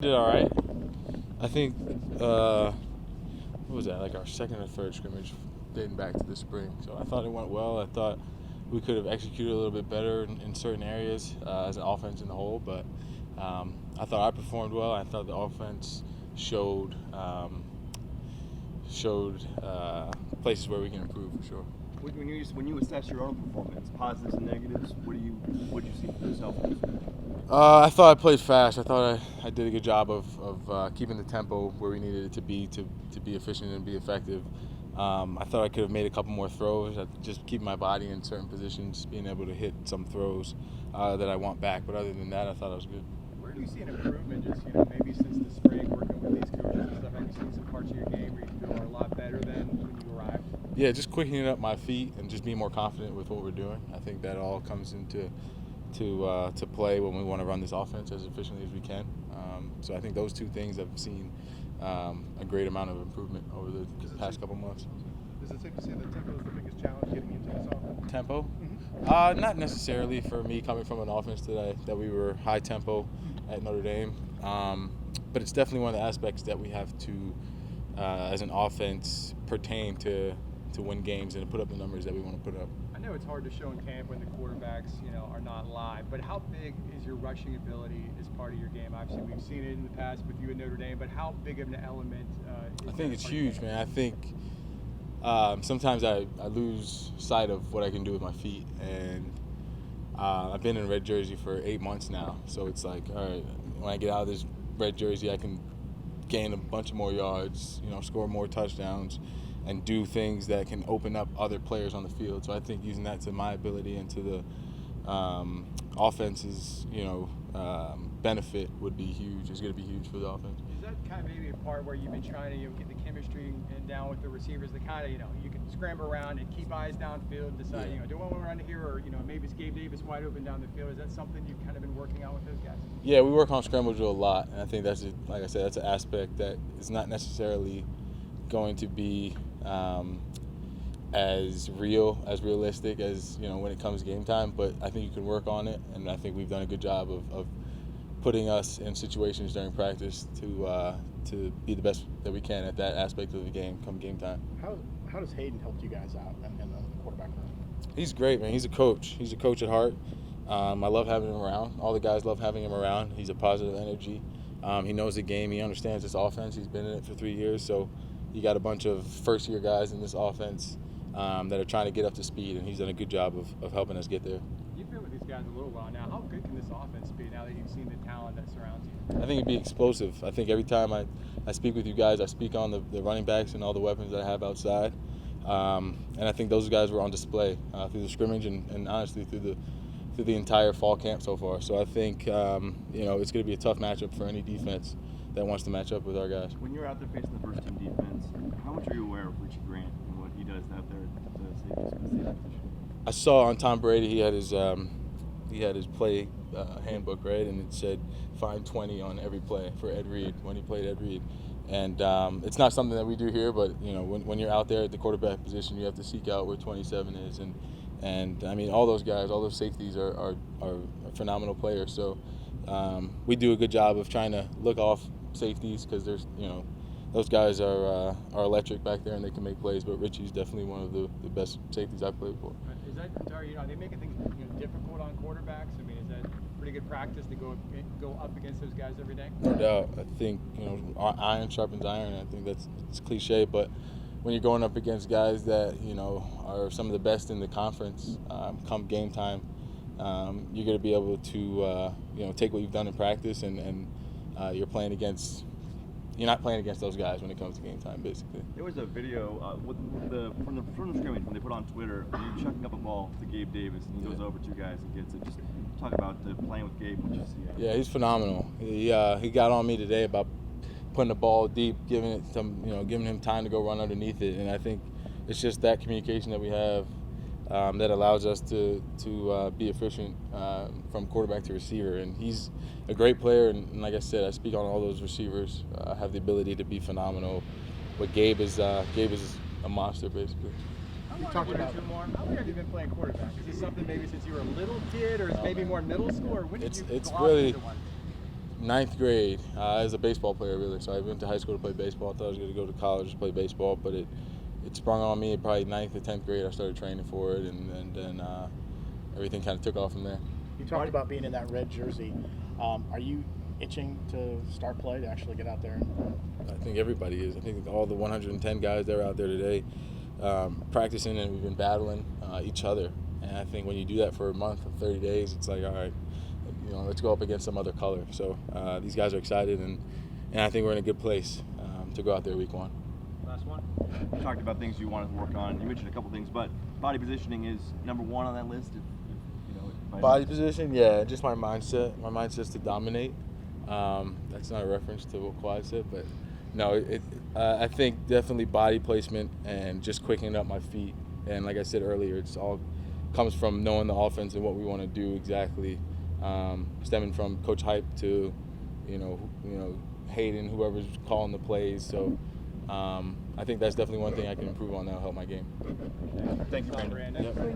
Did all right. I think, what was that, like our second or third scrimmage dating back to the spring. So I thought it went well. I thought we could have executed a little bit better in certain areas as an offense in the whole, but I thought I performed well. I thought the offense showed places where we can improve for sure. When you assess your own performance, positives and negatives, what do you see for yourself? I thought I played fast. I thought I did a good job of keeping the tempo where we needed it to be efficient and be effective. I thought I could have made a couple more throws. Just keeping my body in certain positions, being able to hit some throws that I want back. But other than that, I thought I was good. Where do you see an improvement, just maybe since the spring, working with these coaches and stuff? Have you seen some parts of your game where you feel are a lot better than when you arrived? Yeah, just quickening up my feet and just being more confident with what we're doing. I think that all comes into to play when we want to run this offense as efficiently as we can. So I think those two things I've seen a great amount of improvement over the past couple months. Is it safe to say that tempo is the biggest challenge getting into this offense? Tempo? Mm-hmm. Not necessarily for me coming from an offense that we were high tempo at Notre Dame, but it's definitely one of the aspects that we have to, as an offense, pertain to win games and to put up the numbers that we want to put up. I know it's hard to show in camp when the quarterbacks, are not live, but how big is your rushing ability as part of your game? Obviously, we've seen it in the past with you at Notre Dame, but how big of an element is I think that it's part of your huge, game? man. I think sometimes I lose sight of what I can do with my feet, and I've been in red jersey for 8 months now, so it's like, all right, when I get out of this red jersey, I can gain a bunch of more yards, score more touchdowns, and do things that can open up other players on the field. So I think using that to my ability and to the offense's, benefit would be huge. It's going to be huge for the offense. Is that kind of maybe a part where you've been trying to get the chemistry and down with the receivers, the kind of, you can scramble around and keep eyes downfield and decide, do I want to run here, or, maybe it's Gabe Davis wide open down the field. Is that something you've kind of been working out with those guys? Yeah, we work on scramble drill a lot, and I think like I said, that's an aspect that is not necessarily going to be as realistic as when it comes game time, but I think you can work on it, and I think we've done a good job of putting us in situations during practice to be the best that we can at that aspect of the game come game time. How does Hayden help you guys out in the quarterback room? He's great, man. He's a coach. He's a coach at heart. I love having him around. All the guys love having him around. He's a positive energy. He knows the game. He understands this offense. He's been in it for 3 years, so you got a bunch of first-year guys in this offense that are trying to get up to speed, and he's done a good job of helping us get there. You've been with these guys a little while now. How good can this offense be now that you've seen the talent that surrounds you? I think it'd be explosive. I think every time I speak with you guys, I speak on the running backs and all the weapons that I have outside. And I think those guys were on display through the scrimmage and honestly through the entire fall camp so far. So I think it's going to be a tough matchup for any defense that wants to match up with our guys. When you're out there facing the first team defense, how much are you aware of Richie Grant and what he does out there at the safety position? I saw on Tom Brady he had his play handbook, right, and it said find 20 on every play for Ed Reed when he played Ed Reed. And it's not something that we do here, but when you're out there at the quarterback position, you have to seek out where 27 is, and I mean all those guys, all those safeties are phenomenal players. So we do a good job of trying to look off safeties because there's those guys are electric back there and they can make plays. But Richie's definitely one of the best safeties I've played for. Is that, are they making things difficult on quarterbacks? I mean, is that pretty good practice to go up against those guys every day? No doubt. I think iron sharpens iron. I think it's cliche, but when you're going up against guys that are some of the best in the conference, come game time, you're going to be able to take what you've done in practice and you're not playing against those guys when it comes to game time, basically. There was a video from the scrimmage when they put on Twitter, you chucking up a ball to Gabe Davis, and he goes over to you guys and gets it. Just talk about playing with Gabe. What you see. Yeah, he's phenomenal. He got on me today about putting the ball deep, giving him time to go run underneath it, and I think it's just that communication that we have that allows us to be efficient from quarterback to receiver. And he's a great player, and like I said, I speak on all those receivers. Have the ability to be phenomenal. But Gabe is a monster, basically. How long have you been playing quarterback? Is this something maybe since you were a little kid, or maybe more middle school, or when did you it's go off really into one? Ninth grade, as a baseball player, really. So I went to high school to play baseball. I thought I was going to go to college to play baseball, but it sprung on me. Probably ninth or 10th grade, I started training for it, and then everything kind of took off from there. You talked about being in that red jersey. Are you itching to start play, to actually get out there? I think everybody is. I think all the 110 guys that are out there today practicing, and we've been battling each other. And I think when you do that for a month or 30 days, it's like, all right, let's go up against some other color. So these guys are excited, and I think we're in a good place to go out there week 1. Last one. You talked about things you wanted to work on. You mentioned a couple things, but body positioning is number 1 on that list. Body position, yeah, just my mindset. My mindset's to dominate. That's not a reference to what Quad said, but no, I think definitely body placement and just quickening up my feet. And like I said earlier, it's all comes from knowing the offense and what we want to do exactly, stemming from Coach Hype to, Hayden, whoever's calling the plays. So I think that's definitely one thing I can improve on that'll help my game. Thank you, Brandon. Yep.